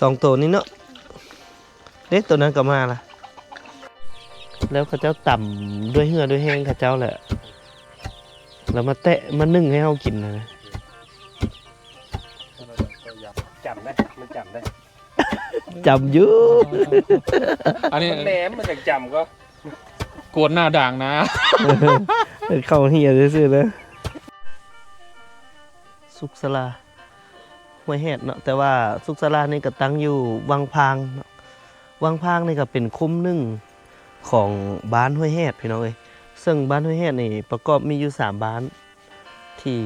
2 ตัวนี้เนาะเด็กตัวนั้นก็มาล่ะแล้วเขาเจ้าต่ำด้วยเหือด้วยแห้งเขาเจ้าแหละแล้วมาแตะมานึ่งให้เรากินนะจำได้มันจำได้ จำอยู่ อันนี้ มันแหนมมันจากจำก็ โกนหน้าด่างนะ เข้าเฮียซื่อๆเลยสุขสลาห้วยแหดเนาะแต่ว่าสุขสลานี่ก็ตั้งอยู่วังพางเนาะวังพางนี่ก็เป็นคุ้มหนึ่งของบ้านห้วยแหดพี่น้องเอ้ยซึ่งบ้านห้วยแหดนี่ประกอบมีอยู่3บ้านที่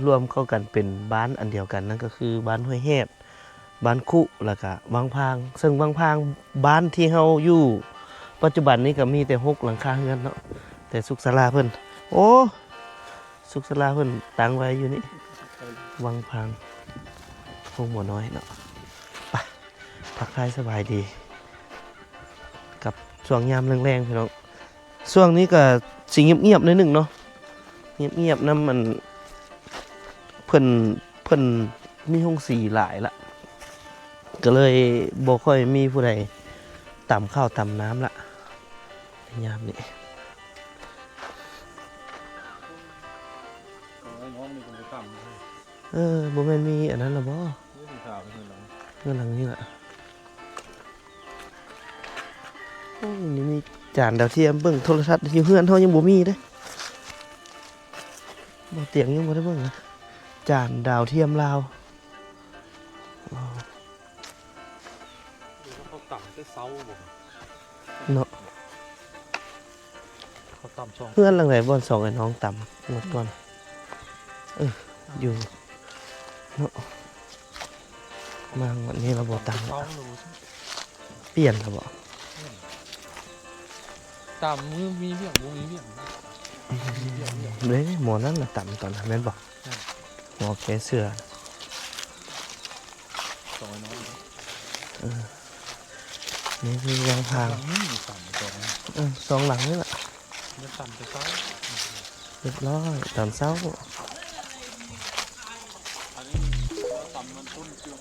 รวมเข้ากันเป็นบ้านอันเดียวกันนั่นก็คือบ้านห้วยแหดบ้านคุแล้วก็วังพางซึ่งวังพางบ้านที่เฮาอยู่ปัจจุบันนี้ก็มีแต่6 หลังคาเรือนเนาะแต่สุขสลาเพิ่นโอ้สุขสลาเพิ่นตั้งไว้อยู่นี่วังพางพงหมอน้อยเนาะไปพักทายสบายดีกับช่วงยามแรงๆพี่น้องช่วงนี้ก็สิเงียบๆนิดนึงเนาะเงียบๆนำมันเพิ่นมีห้องสีหลายละก็เลยบ่ค่อยมีผู้ใดต่ำข้าวต่ำน้ำละยามนี้บ่แม่นมีอันนั้นหรอบ่เงินหลังนี้ล่ะโอ้ยนี่มีจานดาวเทียมเบิ่งโทรทัศน์อยู่เฮือนเฮายังบ่มีเด้บ่เตียงยังบ่ได้เบิ่งนะจานดาวเทียมลาวเขาต่ำได้เซาบ่ เนาะ เขาต่ำช่อง เพื่อนหลังไหนบ่อน2ไอ้น้องต่ำหมดก่อนอยู่เนาะมาวันนี้เราบ่ต่ำ เซา เปลี่ยนแล้วบ่ ต่ำมือมีเบี่ยงบ่มีเบี่ยง เด้หมอนั่นน่ะต่ำตอนนั้นแม่นบ่หมอแกเสื้อ สองน้อย นี่คือยังพาง ไม่มีต่ำตรงนี้ 2 หลังนี่แหละ มันต่ำจะเซา เรียบร้อยตอนเช้า อันนี้ต่ำมันต้นเกลือ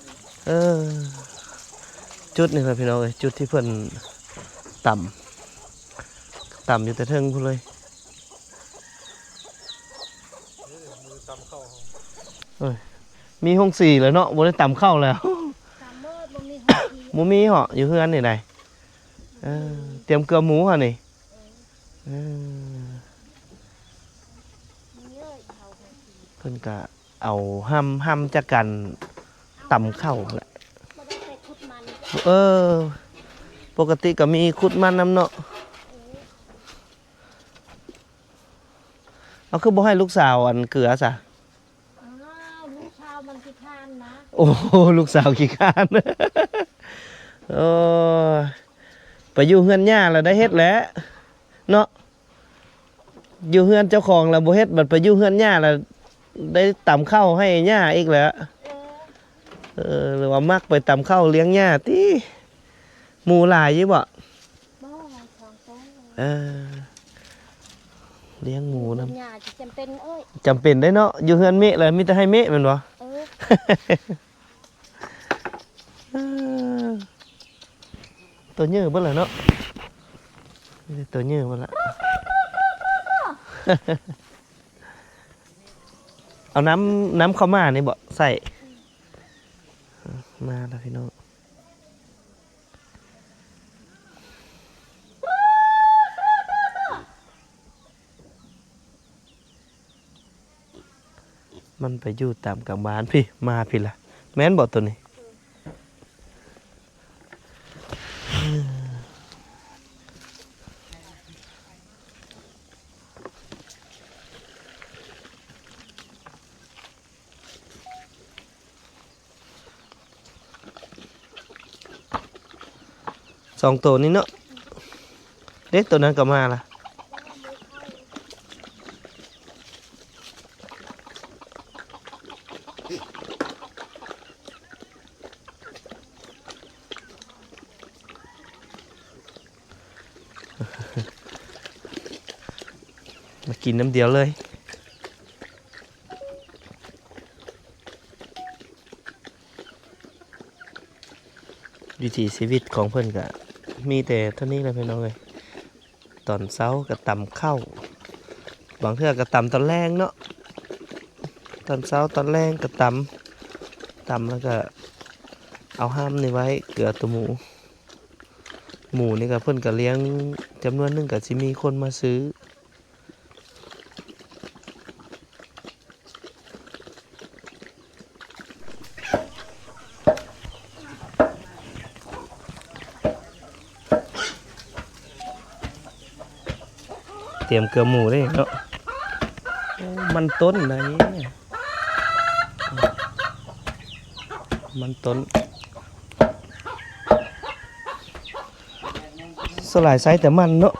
จุดนี่ครับพี่น้องเอ้ยจุดที่เพิ่นต่ำอยู่แต่เทิงพุ่นเลย มือต่ำเข้า มีห้อง4แล้วเนาะบ่ได้ต่ำเข้าแล้ว ตามเมื่อบ่มีหอที หมูมีเหรออยู่เฮือนนี่ไดเตรียมเกลือหมูเหรอนี่เออ มีเยอะเขาหอที เพิ่นก็เอาห้ำจากกันต่ำเข้าแหละ บ่ได้ไปขุดมัน ปกติก็มีขุดมันน้ำเนาะเอาคือบ่ให้ลูกสาวอันเกลือซะ อ้าวลูกชาวมันขี้คร้านนะ โอ้โหลูกสาวขี้ข้าน โอ้ยไปอยู่เฮือนย่าแล้วได้เฮ็ดแล้วเนาะอยู่เฮือนเจ้าของแล้วบ่เฮ็ดบัดไปอยู่เฮือนย่าแล้วได้ตำข้าวให้ย่าอีกแล้วหรือว่ามักไปตำข้าวเลี้ยงย่าติหมู่หลายอยู่บ่ บ่ให้ของโต เลี้ยงหมูนำ ปัญญาจะจำเป็นเอ้ย จำเป็นได้เนาะอยู่เฮือนเมะเลยมีแต่ให้เมะแม่นบ่ ตัวเยอะเบิ่ล่ะเนาะมีแต่ตัวเยอะเบิ่ล่ะ เอาน้ำข้าวมานี่บ่ใส่มาแล้วพี่น้องมันไปอยู่ตามกลางบ้านพี่มาพี่ล่ะแม่นบ่ตัวนี้2 ตัวนี้เนาะเด็กตัวนั้นก็มาล่ะมากินน้ำเดียวเลย วิถีชีวิตของเพิ่นก็มีแต่เท่านี้แหละพี่น้องเอ้ยตอนเช้าก็ตำข้าวบางเทื่อก็ตำตอนแรงเนาะตอนเช้าตอนแรงก็ตำแล้วก็เอาห้ามนี่ไว้เกลือตัวหมูนี่ก็เพิ่นก็เลี้ยงจำนวนหนึงก็สิมีคนมาซื้อเตรียมเกลือหมูได้เนาะโอ้มันต้นอะไรเนี่ยมันต้นสลายไซส์แต่มันเนาะ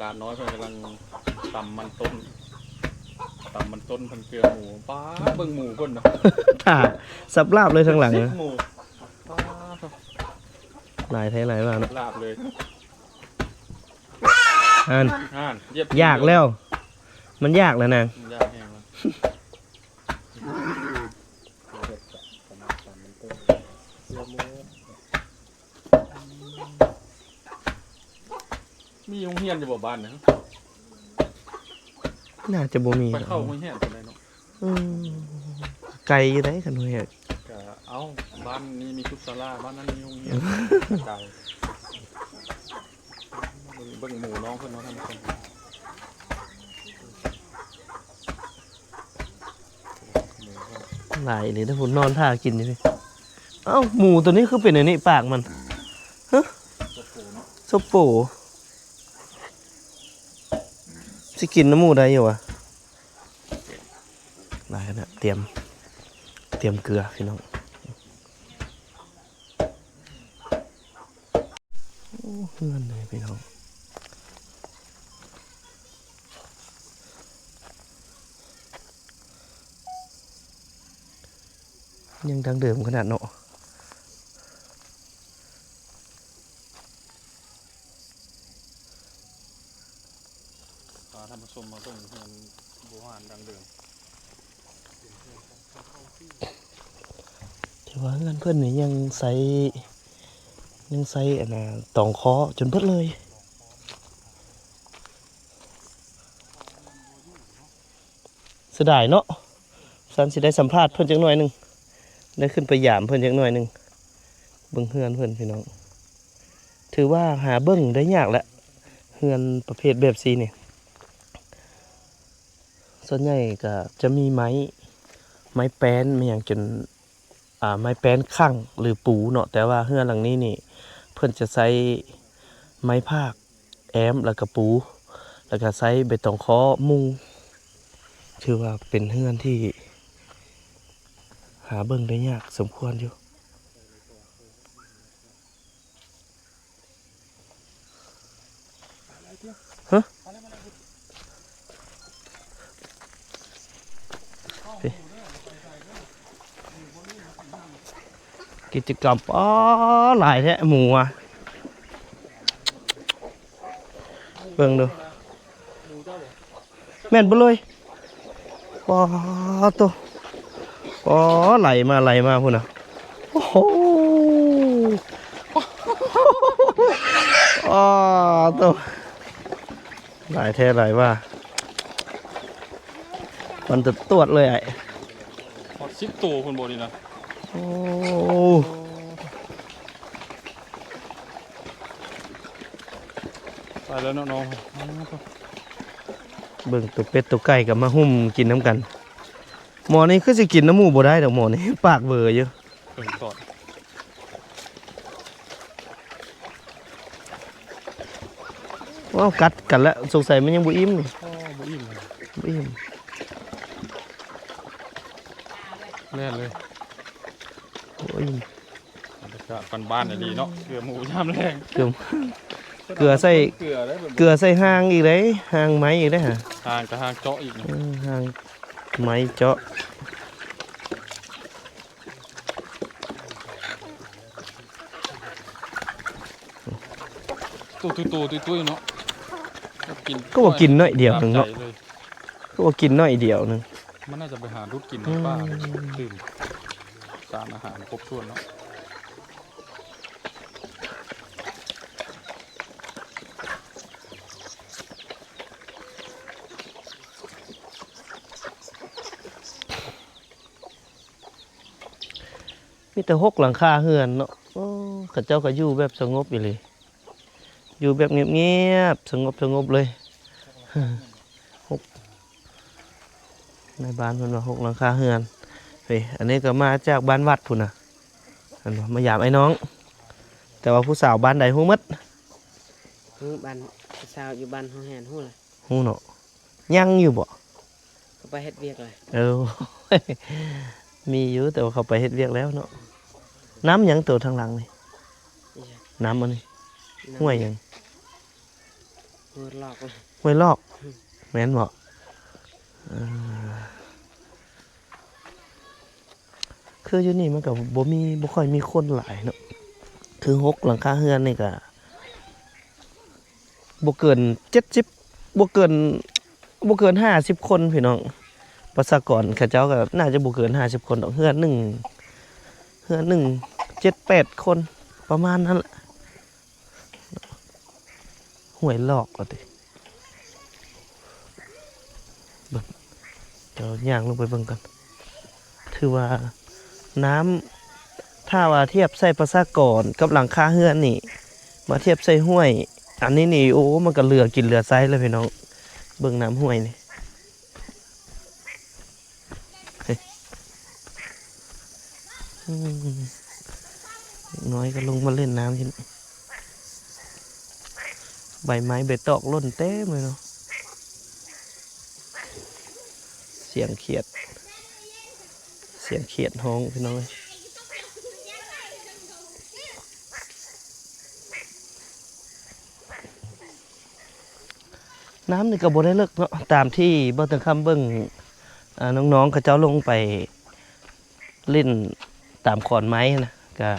ร้านน้อยเพิ่นกำลังตำมันต้นเพิ่นเกลือหมูป้าเบิ่งหมูเพิ่นเนาะ ถ่าสับลาบเลยทางหลัง สิบ นะ หมูป้า หลายไทยหลายมากเนาะ ลาบเลย อัน เย็บ ยากแล้ว มันยากแล้วนาง ยากแห้งแล้วมีโรงเรียนอยู่บ่บ้านนะ น่าจะบ่มี ไป เนาะ เข้าโรงเรียนจังไดเนาะ อืมไกลอยู่ได้กันเว้ย ก็เอ้าบ้านนี้มีทุกศาลาบ้านนั้นมีโรงเรียนไกลเบิ่งหมูน้องเพิ่นเนาะท่านผู้ชม หลายนี่ถ้าผมนอนท่ากินอยู่พี่เอ้าหมูตัวนี้คือเป็นอันนี้ปากมันฮะสโปสิกินน้ำหมูได้อยู่วะหลายนะเตรียมเกลือพี่น้องโอ้เพื่อนเลยพี่น้องยังดังเดิมขนาดเนาะ ท่านผู้ชมมาเบิ่งเฮือนโบราณดังเดิม แต่ว่าเงินเพื่อนนี่ยังใส่อันน่ะตองคอจนเบิดเลยเสียดายเนาะสันสิได้สัมภาษณ์เพื่อนจักหน่อยหนึงได้ขึ้นไปยามเพื่อนจักหน่อยหนึงเบิ่งเฮือนเพื่อนพี่น้องถือว่าหาเบิ่งได้ยากแหละเฮือนประเภทแบบซีนี่ส่วนใหญ่ก็จะมีไม้แป้นมาอย่างจนไม้แป้นข้างหรือปูเนาะแต่ว่าเฮือนหลังนี้นี่เพิ่นจะใช้ไม้พากแอมแล้วก็ปูแล้วก็ใช้เบตองเคาะมุงถือว่าเป็นเฮือนที่หาเบิ่งได้ยากสมควรอยู่ฮะกิจกรรมหลายแท้หมูอ่ะเบิ่งดูแม่นบ่เลยปอตัวไหลมาพุ่นน่ะโอ้โหตัวหลายแท้หลายว่ามันจะตรวจเลยไอ้ ฮอด10ตัวคนบ่นี่นะ โอ้ ไปแล้วเนาะน้อง เบิ่งตัวเป็ดตัวไก่กับมาหุ่มกินน้ำกันหมอนี่คือสิกินน้ำหมูบ่ได้ดอกหมอนี่ปากเบื่ออยู่ เปิดก่อน ว้าวกัดกันแล้วสงสัยมันยังบ่อิ่มนี่ บ่อิ่มเลย บ่อิ่ม แล่นเลย บ่อิ่ม บรรยากาศบ้านๆดีเนาะเกลือหมูยามแรง เกลือใส่ เกลือได้ เกลือใส่ห้างอีกเลยห้างไม้อีกเลยฮะ ทางกระทางเจาะอีกนะ ห้างไม้เจาะ ตู้เนาะ ก็บอกกินน้อยเดียวหนึ่งเนาะ ตมใจเลย ก็ว่ากินน้อยเดียวหนึง มันน่าจะไปหารุดกินในป่าเลยตื่นสารอาหารครบถ้วนเนาะ มีแต่6หลังคาเฮือนเนาะโอ้เขาเจ้าก็อยู่แบบสงบอยู่เลย อยู่แบบเงียบๆสงบเลย 6ในบ้านเพิ่นว่า6หลังคาเฮือนเฮ้ยอันนี้ก็มาจากบ้านวัดพุ่นน่ะอันว่ามายามไอ้น้อง แต่ว่าผู้สาวบ้านใดฮู้หมด บ้านสาวอยู่บ้านห้องแหนหู้เลย ฮู้เนาะยังอยู่บ่ เขาไปเฮ็ดเวียกเลย เออ มีอยู่แต่ว่าเขาไปเฮ็ดเวียกแล้วเนาะน้ำหยังตัวทางหลังนี่ นี่จ้ะ น้ำมันนี่ห้วยหยัง หัวหลอกเลย ห้วยลอกแม่นบ่เออคืออยู่นี่มันก็บ่ค่อยมีคนหลายเนาะคือ6หลังคาเรือนนี่ก็บ่เกิน70บ่เกิน50คนพี่น้องประชากรเขาเจ้าก็น่าจะบ่เกิน50คนดอกเรือนหนึ่ง7-8 คนประมาณนั้นแหละห้วยลอกก็ติเบิ่งเดี๋ยวย่างลงไปเบิ่งกันถือว่าน้ำถ้าว่าเทียบใส่ประชากรกับหลังคาเรือนนี่มาเทียบใส่ห้วย อันนี้นี่โอ้มันก็เหลือกินเหลือไซเลยพี่น้องเบิ่งน้ำห้วยนี่เฮ้ยน้อยก็ลงมาเล่นน้ำที่นี่ใบไม้ใบตอกหล่นเต็มเลยเนาะเสียงเขียดฮ้องพี่น้องเอ้ยน้ำนี่ก็บ่ได้เลิกเนาะตามที่บ่ถึงคำเบิ่งน้องๆเขาเจ้าลงไปเล่นตามขอนไม้นะก็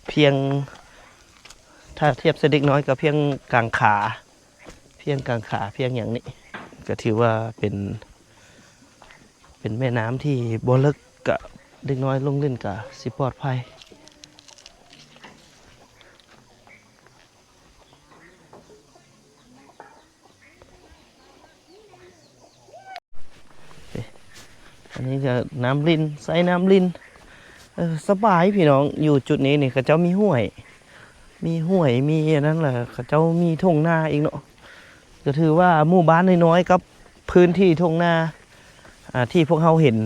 เพียงถ้าเทียบเสเด็กน้อยก็เพียงกลางขาเพียงอย่างนี้ก็ถือว่าเป็นแม่น้ำที่บ่เลิกก็เด็กน้อยลงเล่นก็สิปลอดภัยอันนี้ก็น้ำลินใส่น้ำลินสบายพี่น้องอยู่จุดนี้นี่เขาเจ้ามีห้วยมีอันนั้นแหละเขาเจ้ามีทุ่งนาอีกเนาะก็ถือว่าหมู่บ้านน้อยๆกับพื้นที่ทุ่งนาที่พวกเราเห็น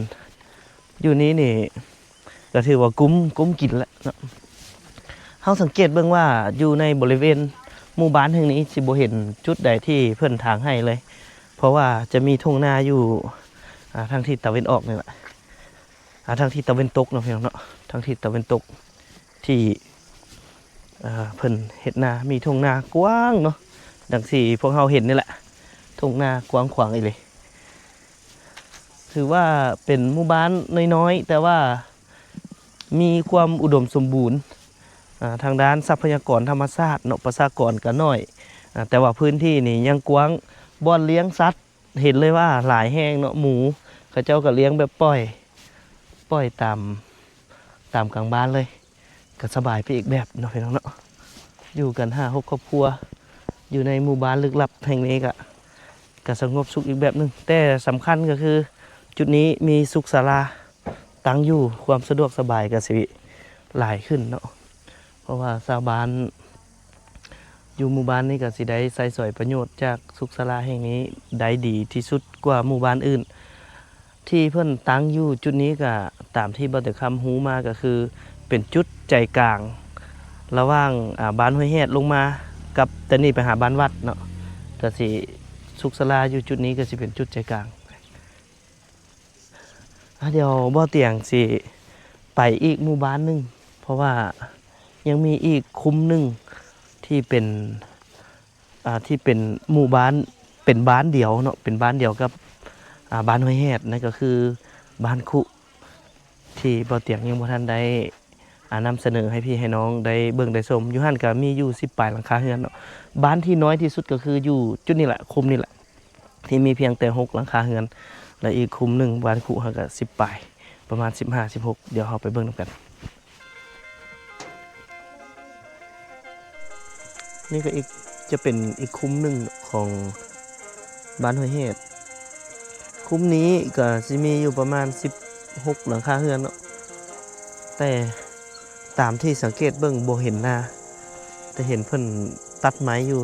อยู่นี้นี่ก็ถือว่ากุ้มกินแล้วเนาะเราสังเกตเบิ่งว่าอยู่ในบริเวณหมู่บ้านแห่งนี้สิบ่เห็นจุดใดที่เพิ่นทางให้เลย เพราะว่าจะมีทุ่งนาอยู่ทางทิศตะวันออกนี่แหละทางทิศตะวันตกเนาะพี่น้องเนาะทางทิศตะวันตกที่เพิ่นเฮ็ดนามีทุ่งนากว้างเนาะดังที่พวกเราเห็นนี่แหละทุ่งนากว้างขวางอีกเลยถือว่าเป็นหมู่บ้านน้อยๆแต่ว่ามีความอุดมสมบูรณ์ทางด้านทรัพยากรธรรมชาติเนาะประชากรก็น้อยแต่ว่าพื้นที่นี่ยังกว้างบ่อนเลี้ยงสัตว์เห็นเลยว่าหลายแห้งเนาะหมูเขาเจ้าก็เลี้ยงแบบปล่อยตามกลางบ้านเลยก็สบายไปอีกแบบเนาะพี่น้องเนาะอยู่กัน5-6 ครอบครัวอยู่ในหมู่บ้านลึกลับแห่งนี้ก็สงบสุขอีกแบบหนึงแต่สำคัญก็คือจุดนี้มีสุขศาลาตั้งอยู่ความสะดวกสบายก็สิหลายขึ้นเนาะเพราะว่าชาวบ้านอยู่หมู่บ้านนี้ก็สิได้ใช้สอยประโยชน์จากสุขศาลาแห่งนี้ได้ดีที่สุดกว่าหมู่บ้านอื่นที่เพิ่นตั้งอยู่จุดนี้ก็ตามที่บ่ได้คำฮู้มาก็คือเป็นจุดใจกลางระหว่างบ้านห้วยแฮดลงมากับแต่นี่ไปหาบ้านวัดเนาะก็สิสุขศาลาอยู่จุดนี้ก็สิเป็นจุดใจกลางเดี๋ยวบ่เตียงสิไปอีกหมู่บ้านหนึงเพราะว่ายังมีอีกคุ้มหนึงที่เป็นหมู่บ้านเป็นบ้านเดียวเนาะเป็นบ้านเดียวกับบ้านห้วยแฮดนั่นก็คือบ้านคุที่บ่เตียงยังบ่ทันได้ นำเสนอให้พี่ให้น้องได้เบิ่งได้ชมอยู่หั่นก็มีอยู่10ปลายหลังคาเรือนเนาะบ้านที่น้อยที่สุดก็คืออยู่จุดนี้แหละคุมนี่แหละที่มีเพียงแต่6หลังคาเรือนและอีกคุมหนึงบ้านคู่เฮาก็10ปลายประมาณ15 16เดี๋ยวเฮาไปเบิ่งนำกันนี่ก็อีกจะเป็นอีกคุมหนึงของบ้านห้วยเฮ็ดคุมนี้ก็สิมีอยู่ประมาณ16หลังคาเรือนเนาะแต่ตามที่สังเกตเบิ่งบ่เห็นหน้าแต่เห็นเพิ่นตัดไม้อยู่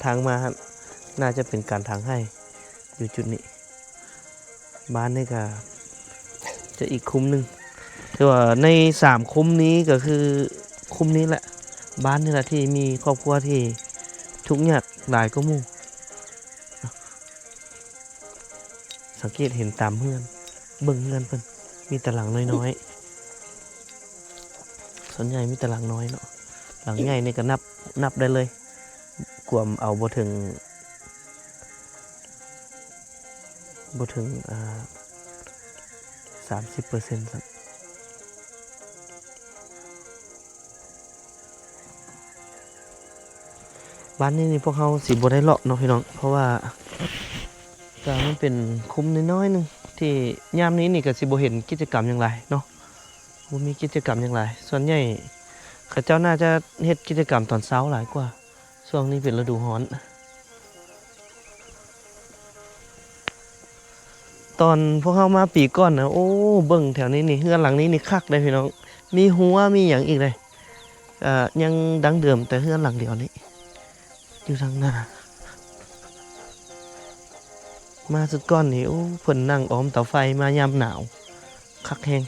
ทางมาครับน่าจะเป็นการทางให้อยู่จุดนี้บ้านนี่ก็จะอีกคุ้มหนึงแต่ว่าใน3คุ้มนี้ก็คือคุ้มนี้แหละบ้านนี่แหละที่มีครอบครัวที่ทุกข์ยากหลายก็หมู่สังเกตเห็นตามเฮือนเบิ่งเฮือนเพิ่นมีแต่หลังน้อยๆส่วนใหญ่มีแต่หลังน้อยเนาะหลังใหญ่นี่ก็นับได้เลยกวมเอาบ่ถึง30%ครับบ้านนี้นี่พวกเขาสิบ่ได้เลาะเนาะพี่น้องเพราะว่าก็มันเป็นคุ้มน้อยๆนึงที่ยามนี้นี่ก็สิบ่เห็นกิจกรรมอย่างไรเนาะบ่มีกิจกรรมอย่างไรส่วนใหญ่เขาเจ้าน่าจะเฮ็ดกิจกรรมตอนเช้าหลายกว่าช่วงนี้เป็นฤดูร้อนตอนพวกเขามาปีก่อนนะโอ้เบิ่งแถวนี้นี่เฮือนหลังนี้นี่คักเลยพี่น้องมีหัวมีหยังอีกเลยยังดังเดิมแต่เฮือนหลังเดียวนี้อยู่ทางหน้ามาสุดก้อนนี่โอ้เพิ่นนั่งอ้อมเตาไฟมายามหนาวคักแฮง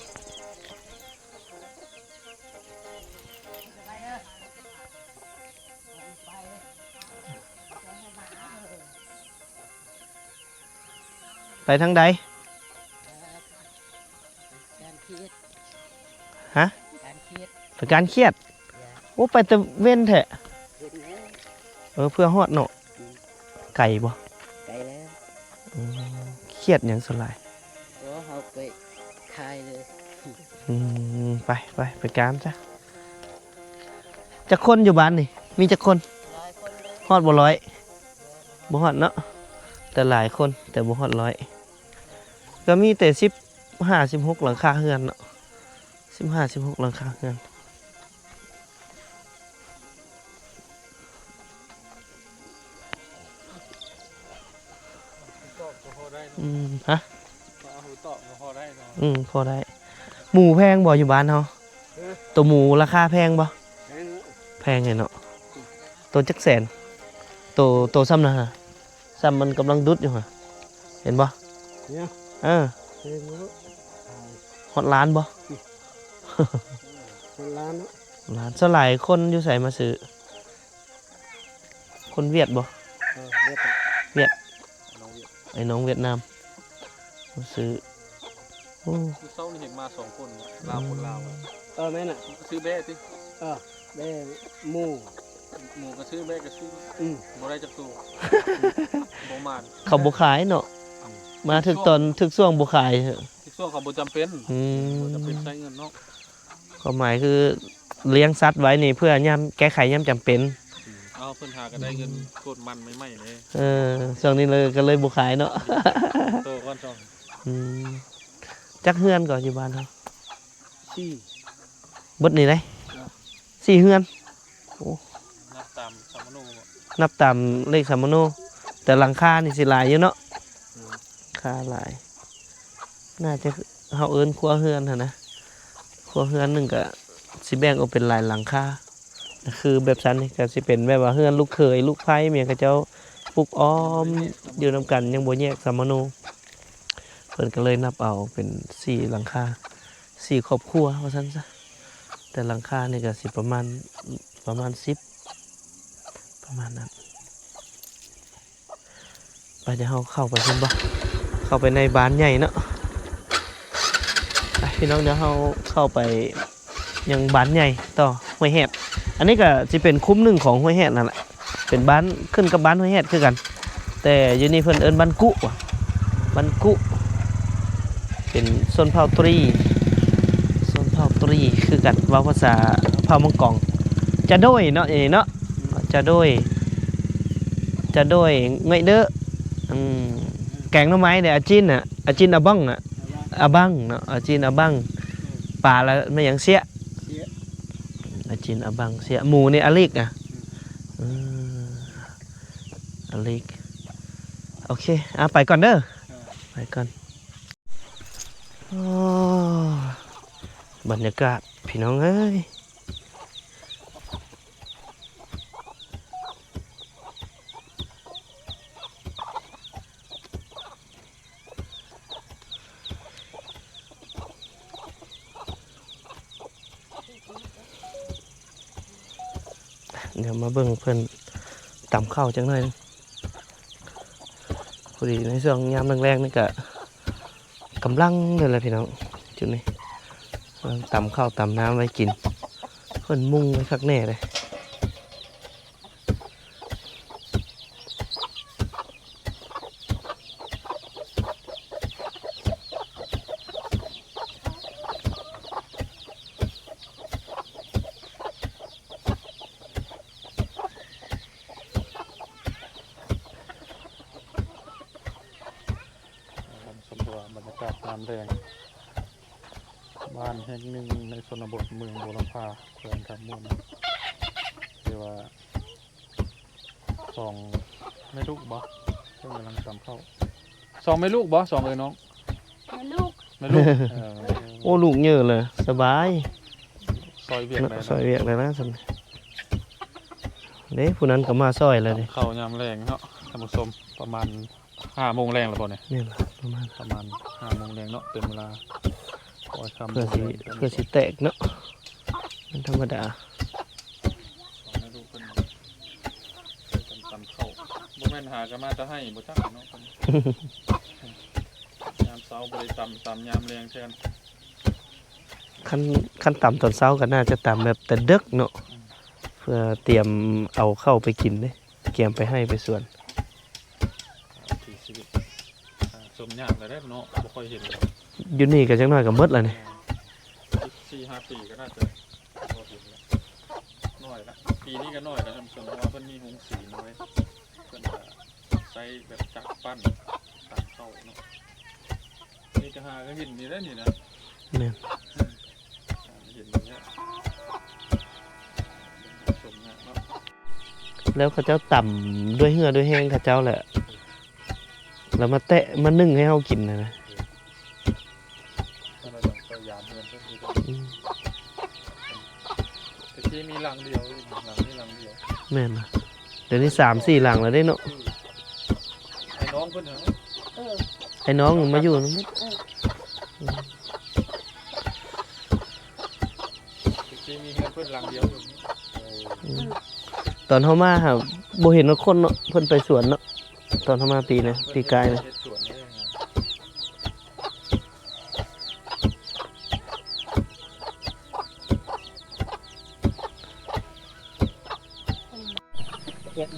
ไปทางใด การเครียด ฮะ การเครียด ไปการเครียดโอ้ไปแต่เว้นแท้ เห็นแล้ว เพื่อฮอดเนาะไก่บ่ ไกลแล้ว เครียดหยังสลาย โอ้เขาไปคายเลย ไปการจ้ะจักคนอยู่บ้านนี่มีจักคน ร้อยคนเลย ฮอดบ่ร้อยบ่ฮอดเนาะแต่หลายคนแต่บ่ฮอดร้อยก็มีแต่15 16หลังคาเรือนเนาะ15 16หลังคาเรือนฮะ หูตอกก็พอได้เนาะ พอได้หมูแพงบ่อยู่บ้านเฮาตัวหมูราคาแพงบ่แพงไงเนาะตัวจักแสนตัวซ้ำนะฮะซ้ำมันกำลังดุดอยู่ฮะเห็นบ่ เนี่ย ฮอดล้านบ่ คนล้านเนาะ ล้านสลายคนอยู่ใส่มาซื้อคนเวียดบ่ เรียก ไอ้น้องเวียดนามมาซื้อโอ้ คือเศร้านี่เห็นมา2คนลาวคนลาวอะ แม่น่ะ ซื้อแบ้ติ แม่หมู หมูก็ซื้อแบ้ก็ซื้อ บ่ได้จักตัวบ่มาน เขาบ่ขายเนาะมาถึกตอนถึกช่วงบ่ขายเถอะ ที่ช่วงเขาบ่จำเป็น อื บ่จำเป็น ม ใช้เงินเนาะ ความหมายคือเลี้ยงสัตว์ไว้นี่เพื่อยามแก้ไขยามจำเป็น เอาเพิ่นหาก็ได้เงินโคตรมันใหม่ๆเลย ช่วงนี้เลยก็เลยบ่ขายเนาะ โตก่อนช่อง อืมจักเฮือนก่อนอยู่บ้านเฮา ชี้ เบิดนี่ได้4เฮือน นับตามสามโนบ่ นับตามเลขสามโนแต่หลังคานี่สิหลายอยู่เนาะคาหลาย น่าจะเฮาเอิ้นครัวเฮือนหั่นนะครัวเฮือนหนึงก็สิแบ่งออกเป็นหลายหลังคาคือแบบซั้นนี่ก็สิเป็นแบบว่าเฮือนลูกเขยลูกไผเมียเขาเจ้าปลูกอ้อมอยู่นํกันยังบ่แยกสามโนเพิ่นก็เลยนับเอาเป็น4หลังคา4ครอบครัวว่าซั่นซะแต่หลังคานี่ก็สิประมาณ10ประมาณนั้นไปเดี๋ยวเราเข้าไปพุ่นบ่เข้าไปในบ้านใหญ่เนาะไปพี่น้องเดี๋ยวเราเข้าไปยังบ้านใหญ่ต่อห้วยแฮดอันนี้ก็สิเป็นคุ้มหนึ่งของห้วยแฮดนั่นแหละเป็นบ้านขึ้นกับบ้านห้วยแฮดคือกัน แต่อยู่นี่เพิ่นเอิ้นบ้านกุว่ะบ้านกุเป็นชนเผ่าตรีชนเผ่าตรี รีคือกันเว้าภาษาพามังกองจะโดยเนาะเนาะจะโดยไงเด้อแกงหน่อไม้เนี่ยอาจินอาบังอ่ะอาบังเนาะอาจินอาบังปลาละไม่หยังเสียอาจินอาบังเสียหมูนี่อาลิกอ่ะอาลิกโอเคไปก่อนเด้อไปก่อนบรรยากาศพี่น้องเอ้ยเดี๋ยวมาเบิ่งเพิ่นตำข้าวจังหน่อยพอดีในช่วงยามแรงๆนี่ก็กำลังเลยแหละพี่น้องจุดนี้ตำข้าวตำน้ำไว้กินเพิ่นมุ่งไว้คักแน่เลยบรรยากาศน้ำแดงบ้านแห่งหนึ่งในชนบทเมืองโบราณพาแขวงคำม่วนเรียกว่า2ไม่ลูกบ่เพิ่งกำลังตำเข้า2ไม่ลูกบ่2เลยน้อง ลูก ไม่ลูก โอ้ลูกเยอะเลยสบาย ซอยเวียกเลย ซอยเวียกเลยนะสำเด้ผู้นั้นก็มาซอยเลยดิ เข้ายามแรงเนาะท่านผู้ชมประมาณ5 โมงแรงแล้วบ่เนี่ย นี่แหละประมาณ 5 โมงแรงเนาะเป็นเวลาปล่อยคำ เพื่อสิแตกเนาะมันธรรมดา ให้ดูเพิ่นตำเข้าบ่แม่นหากันมาจะให้บ่จักเนาะเพิ่นยามเช้าบ่ได้ตำยามแรงแทน ขั้นต่ำตอนเช้าก็น่าจะต่ำแบบแต่ดึกเนาะเพื่อเตรียมเอาเข้าไปกินเลยเตรียมไปให้ไปส่วน ที่ชีวิตสมยากเลยได้เนาะบ่ค่อยเห็น อยู่นี่ก็จังน้อยก็หมดแล้วนี่ 4-5 ปีก็น่าจะบ่เห็นแล้วน้อยละปีนี้ก็น้อยแล้วท่านผู้ชมเพราะว่าเพิ่นมีหุงสีน้อยเพิ่นก็ใช้แบบจักรปั้นตำเข้าเนาะนี่ก็หาก็เห็นนี่ได้นี่นะ แม่น เห็นอย่างเงี้ยชมเนี่ยเนาะ แล้วเขาเจ้าต่ำด้วยเหือด้วยแห้งเขาเจ้าแหละแล้วมาแตะมานึ่งให้เฮากินนะ ถ้าเราต้องพยายามเดินเพื่อที่จะแต่ที่มีหลังเดียวหลังนี้หลังเดียว แม่นนะเดี๋ยวนี้3-4 หลังแล้วได้เนาะ ไอ้น้องเพิ่นเหรอ ไอ้น้องมาอยู่นะ ที่มีเงินเพิ่นหลังเดียวอยู่นี่ ตอนเฮามาหาบ่เห็นว่าคนเนาะเพิ่นไปสวนเนาะตอนเฮามาปีนะปีกายนะ เฮ็ดสวนได้ยังไง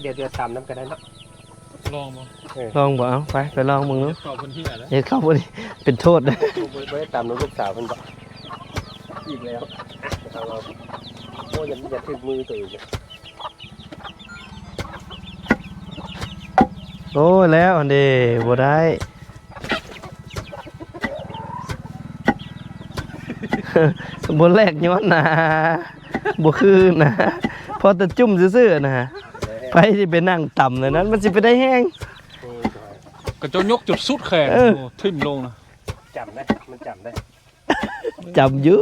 เดี๋ยวตามน้ำกันได้เนาะ ลองบ่ ลองบ่เอาไปลองมึงเนาะ เข้าเพิ่นเหี้ยแล้ว เฮ็ดเข้าบ่นี่เป็นโทษนะ ไม่ได้ตามน้องลูกสาวมันบอกอีกแล้วเราโอ้ยันอย่าถึงมือตัวเอง โอ้ยแล้วอันเด้บ่ได้ บ่แลกย้อนนะบ่คือนะพอแต่จุ่มซื่อๆนะไปสิไปนั่งต่ำเลยนั้นมันสิไปได้แห้ง ก็จะยกจุดสุดแขนทิ่มลงนะ จำได้มันจำได้ จำอยู่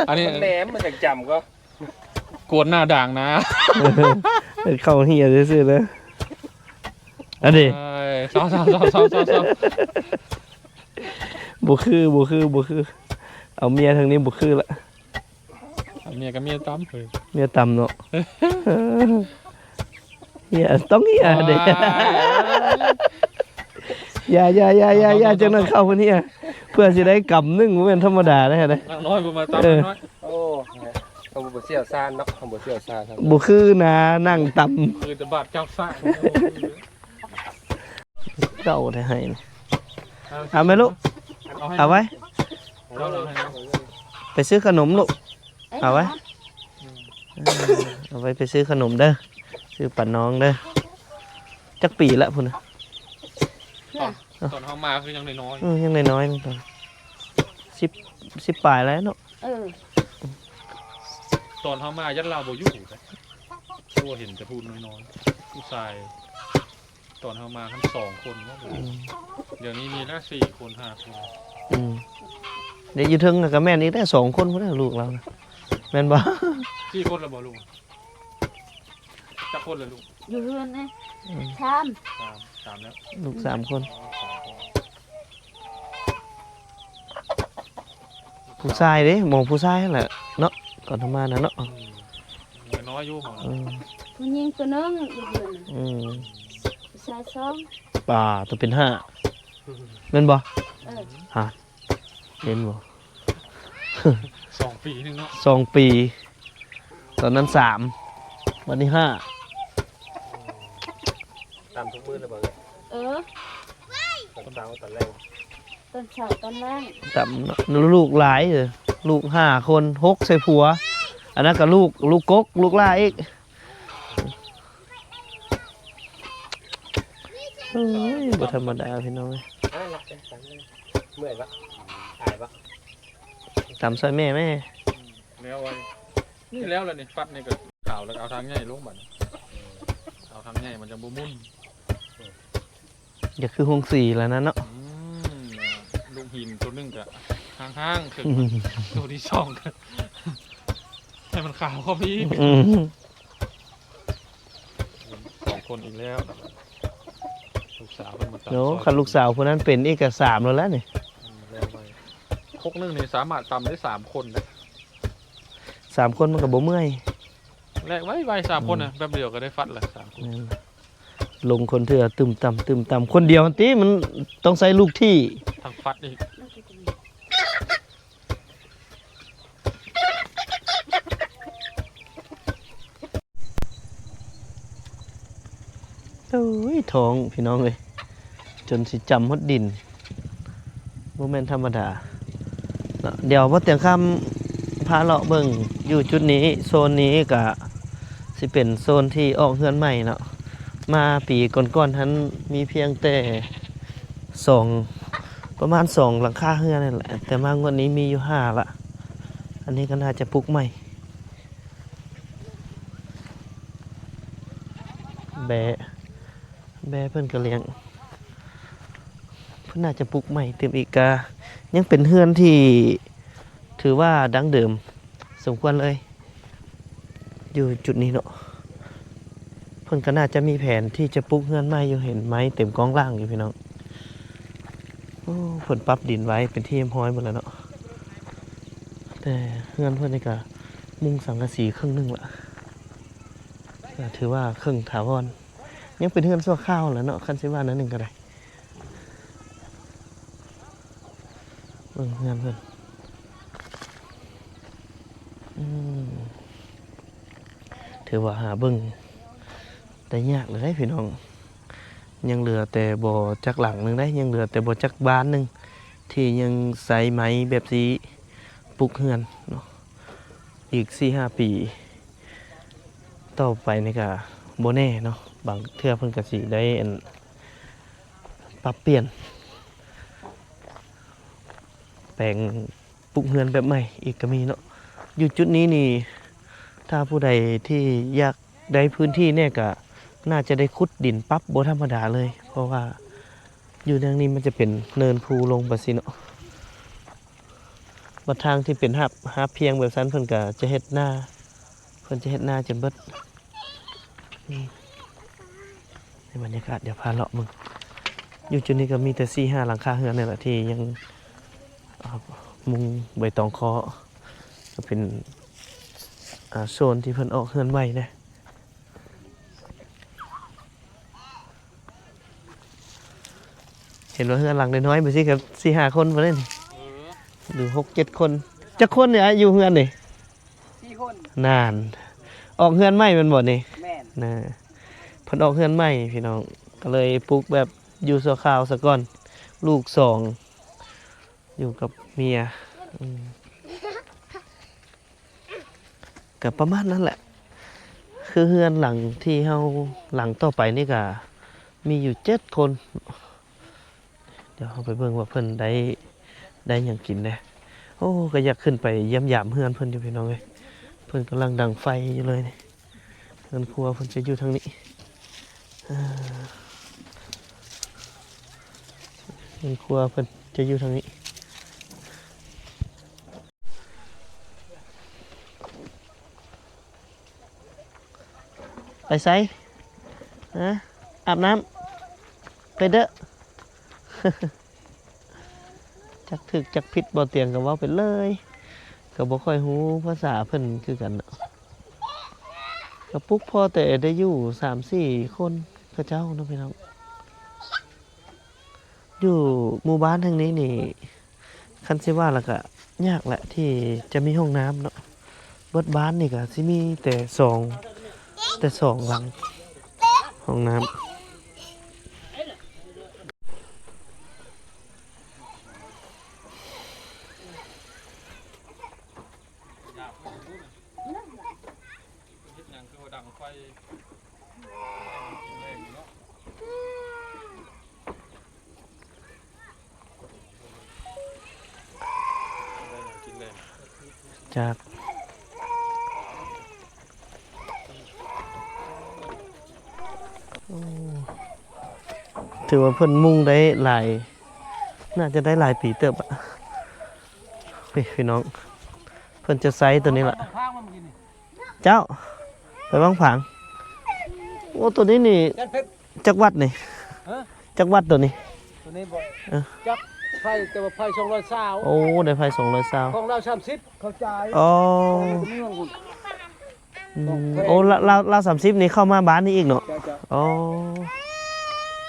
อันนี้ แหลมมันจากจำก็ กวนหน้าด่างนะ เข้าเฮียซื่อๆเลยอันนี้ ซ้อบ่คือเอาเมียทางนี้บ่คือละ เมียกับเมียตั้มเลย เมียต่ำเนาะเฮียต้องเฮียเด้อย่าจังนั้นเข้าเพิ่นเฮียเพื่อสิได้กำนึงบ่แม่นธรรมดาเด้อเด้ น้อยบ่มาตั้มน้อย โอ้เขาบ่เสี่ยวซ่านเนาะเขาบ่เสี่ยวซ่านครับ บ่คือนะนั่งต่ำ คือจะบาดเจ้าสร้าง เก่าได้ให้นี่เอาไหมลูกเอาไว้ ไปซื้อขนมลูก อ้ เอาไว้ เอาไว้ไปซื้อขนมเด้อซื้อปันน้องเด้อจักปีละพุ่นนะ ตอนเฮามาคือยังน้อย ยังน้อยๆนี่ตอน10ปลายแล้วเนาะ เออ ๆตอนเฮามายัดลาวบ่อยู่เลยตัวเห็นแต่พูดน้อยๆผู้ชายตอนเฮามาทั้ง2คนเนาะเดี๋ยวนี้มีละ4คน5คน อืมเดี๋ยวอยู่เทึงน่ะกับแม่นี่ได้2คนพุ่นน่ะลูกเรานะแม่นบ่ 4คนแล้วบ่ลุงจักคนแล้วลุง อยู่เรือนนี่ชาม 3แล้ว ลูก3คน ผู้ชายเด้หมองผู้ชายนั่นแหละเนาะก่อนทำมานะเนาะ น้อยอยู่หมอ อืม ผู้หญิงตัวนึงอยู่เรือนน่ะ อืม ผู้ชายสอง ป่าตัวเป็น5แม่นบ่ เออ ฮะเห็นบ่ 2 ปีนึงเนาะ 2 ปี ตอนนั้น3วันนี้5 ตามทุกมื้อเลยบ่เลย เออ ตอนเช้าตอนแรก ตอนเช้าตอนแรก ต่ำลูกหลายเลยลูก5คน6ใส่ผัว อันนั้นก็ลูกกกลูกล่าอีกเฮ้ยบ่ธรรมดาพี่น้องเอ้ย ได้ละได้ตามเลยเมื่อยปะอายปะ ตำซอยแม่แม่ แล้วไว้นี่แล้วล่ะนี่ฟัดนี่ก็ข่าวแล้วก็เอาทางใหญ่ลงบัดนี้เอาทางใหญ่มันจะบ่มุ่น อย่าคือหงสีแล้วนะเนาะ ลูกหินตัวหนึงก็ห่างๆถึงตัวที่2ก็ให้มันขาวเข้าพี่ อืม 2 คนอีกแล้วลูกสาวเพิ่นมาตัด โน้คันลูกสาวคนนั้นเป็นอีกก็3แล้วนี่ แล้วไปคกนึงนี่สามารถตำได้3 คนนะ 3คนมันก็บ่เมื่อย แลกไว้3 คนนะแป๊บเดียวก็ได้ฟัดละ3 คน นั่นล่ะลงคนเถื่อตึมต่ำคนเดียวติมันต้องใส่ลูกที่ ทางฟัดอีก โอ้ยท้องพี่น้องเอ้ยจนสิจำฮดดินบ่แม่นธรรมดาเนาะเดี๋ยวพอเตียงค่ำพาเลาะเบิ่งอยู่จุดนี้โซนนี้ก็สิเป็นโซนที่ออกเฮือนใหม่เนาะมาปีก่อนๆนั้นมีเพียงแต่ประมาณ2หลังคาเฮือนนั่นแหละแต่มางวดนี้มีอยู่5ละอันนี้ก็น่าจะปลูกใหม่แบะเพิ่นก็เลี้ยงเพิ่นน่าจะปลูกใหม่เต็มอีกกายังเป็นเฮือนที่ถือว่าดั้งเดิมสมควรเลย อยู่จุดนี้เนาะเพิ่นก็น่าจะมีแผนที่จะปลูกเฮือนใหม่อยู่เห็นไหมเต็มกองล่างอยู่พี่น้องโอ้เพิ่นปรับดินไว้เป็นที่เรียบร้อยหมดแล้วเนาะแต่เฮือนเพิ่นนี่ก็มุงสังกะสีครึ่งหนึงละก็ถือว่าครึ่งถาวรยังเป็นเฮือนชั่วคราวแหล้วเนาะคันสิว่านั้นหนึงก็ได้เบิ่งเฮือนเพิ่นถือว่าหาเบิ่งได้ยากเลยได้พี่น้องยังเหลือแต่บ่จักหลังหนึงได้ยังเหลือแต่บ่จักบ้านหนึงที่ยังใส่ไหมแบบสีปลูกเฮือนเนาะอีก 4-5 ปีต่อไปนี่ก็บ่แน่เนาะบางเทื่อเพิ่นก็สิได้อันปรับเปลี่ยนแปลงปลูกเฮือนแบบใหม่อีกก็มีเนาะอยู่จุดนี้นี่ถ้าผู้ใดที่อยากได้พื้นที่เนี่ยก็น่าจะได้ขุดดินปั๊บบ่ธรรมดาเลย เพราะว่าอยู่ทางนี้มันจะเป็นเนินภูลงไปสิเนาะบัดทางที่เป็นหับเพียงแบบนั้นเพิ่นก็จะเฮ็ดหน้าเพิ่นจะเฮ็ดหน้าจนเบิดนี่ในบรรยากาศเดี๋ยวพาเลาะมึงอยู่จุดนี้ก็มีแต่ 4-5 หลังคาเรือนนี่แหละที่ยังมุงใบตองเคาะก็เป็นโซนที่เพิ่นออกเฮือนไว้นะเห็นว่าเฮือนหลังน้อยๆไปสิครับ 4-5 คนบ่ได้นี่หรือ 6-7 คนจักคนเนี่ยอยู่เฮือนนี่ 4 คน นาน ออกเฮือนใหม่แมันบ่นี่ แม่น นะเพิ่นออกเฮือนใหม่พี่น้องก็เลยปลูกแบบอยู่ชั่วคราวซะก่อนลูก2อยู่กับเมีย ก็ประมาณนั้นแหละ คือเฮือนหลังที่เฮาหลังต่อไปนี่ก็มีอยู่7 คน เดี๋ยวเราไปเบิ่งว่าเพิ่นได้หยังกินแหน่โอ้ก็อยากขึ้นไปเยี่ยมยามเฮือนเพิ่นอยู่พี่น้องเอ้ยเพิ่นกำลังดังไฟอยู่เลยนี่เฮือนครัวเพิ่นจะอยู่ทางนี้เฮือนครัวเพิ่นจะอยู่ทางนี้ไปไสฮะอาบน้ำไปเด้อ จักถึกจักพิษบ่เตียงก็เว้าไปเลยก็บ่ค่อยฮู้ภาษาเพิ่นคือกันเนาะก็ปลุกพอแต่ได้อยู่ 3-4 คนเขาเจ้าเนาะพี่น้องอยู่หมู่บ้านทางนี้นี่คันสิว่าแล้วก็ยากแหละที่จะมีห้องน้ำเนาะเบิดบ้านนี่ก็สิมีแต่สองหลังห้องน้ำ เฮ็ดหยังคือว่าดังไฟแรงเนาะได้หยังกินแรง จากถือว่าเพิ่นมุ่งได้หลาย น่าจะได้หลายปีเติบอะพี่น้อง เพิ่นจะไซส์ตัวนี้แหละเจ้า ไปบ้างผาง โอ้ตัวนี้นี่จักวัดนี่จักวัดตัวนี้ ตัวนี้บอก เออ จักไฟแต่ว่าไฟ220 โอ้ ได้ไฟ200ซาว ของเรา30เข้าใจ อ๋อ เมืองคุณ โอ้เรา30นี่เข้ามาบ้านนี้อีกเนาะ จ้ะ อ๋อ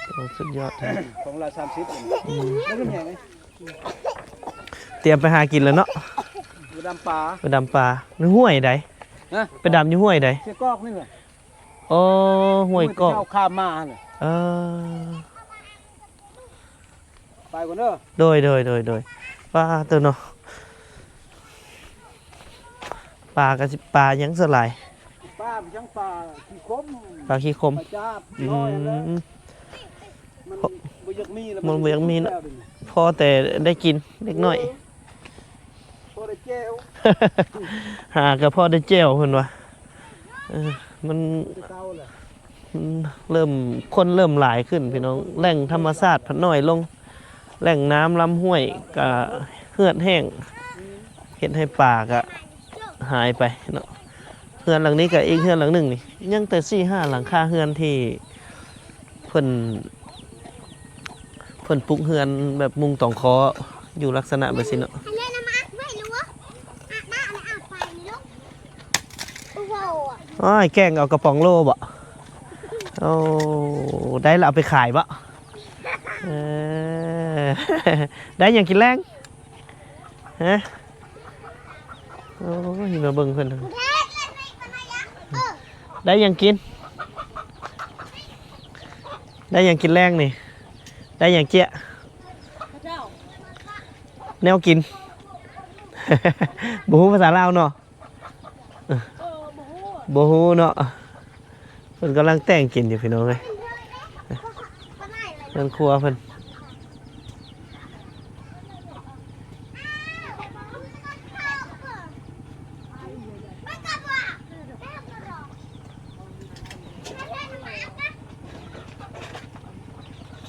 โอ้สุดยอดแท้ ของเรา30แล้วเป็นยังไง เตรียมไปหากินแล้วเนาะ อยู่ดำปลา ไปดำปลาในห้วยใด นะ ไปดำอยู่ห้วยใด เสียกอกนี่แหละ โอ้ห้วยกอก เจ้าข้ามมาน่ะ เออ ไปก่อนเด้อ โดยปลาตัวเนาะปลากระสิปลายังสลาย ป้าไปจังปลาขี้คม ปลาขี้คม ปลาจ้าบ อื น้อยแล้ว ม มันบ่อยากมีแล้ว มันบ่อยากมีเนอะ พอแต่ได้กินเล็กน้อย พอได้แก้ว หากับพ่อได้เจ้วเพิ่นว่ามัน เก่าแหละ เริ่มคนเริ่มหลายขึ้นพี่น้องแหล่งธรรมชาติพันน้อยลงแหล่งน้ำลำห้วยก็เหือดแห้งเห็นให้ป่าก็หายไปเนาะเฮือนหลังนี้กับอีกเฮือนหลังหนึ่งนี่ยังแต่4-5 หลังคาเฮือนที่เพิ่นปลูกเฮือนแบบมุงตองคออยู่ลักษณะแบบนี้เนาะ อันนี้นะมาไม่รู้อ่ะหน้าอะไรไปลูกโอ้โห อ้ายแกล้งเอากระป๋องโลบ่โอ้ได้แล้วเอาไปขายบ่เออ ได้อย่างกินแรงฮะโอ้ยมาเบิ่งเพิ่นได้อย่างกิน ได้อย่างกินแรงนี่ ได้อย่างเจี๊ยะแนวกิน บ่ฮู้ภาษาลาวเนาะบ่ฮู้เนาะเพิ่นกำลังแต่งกินอยู่พี่น้องเอ้ยเพิ่นครัวเพิ่น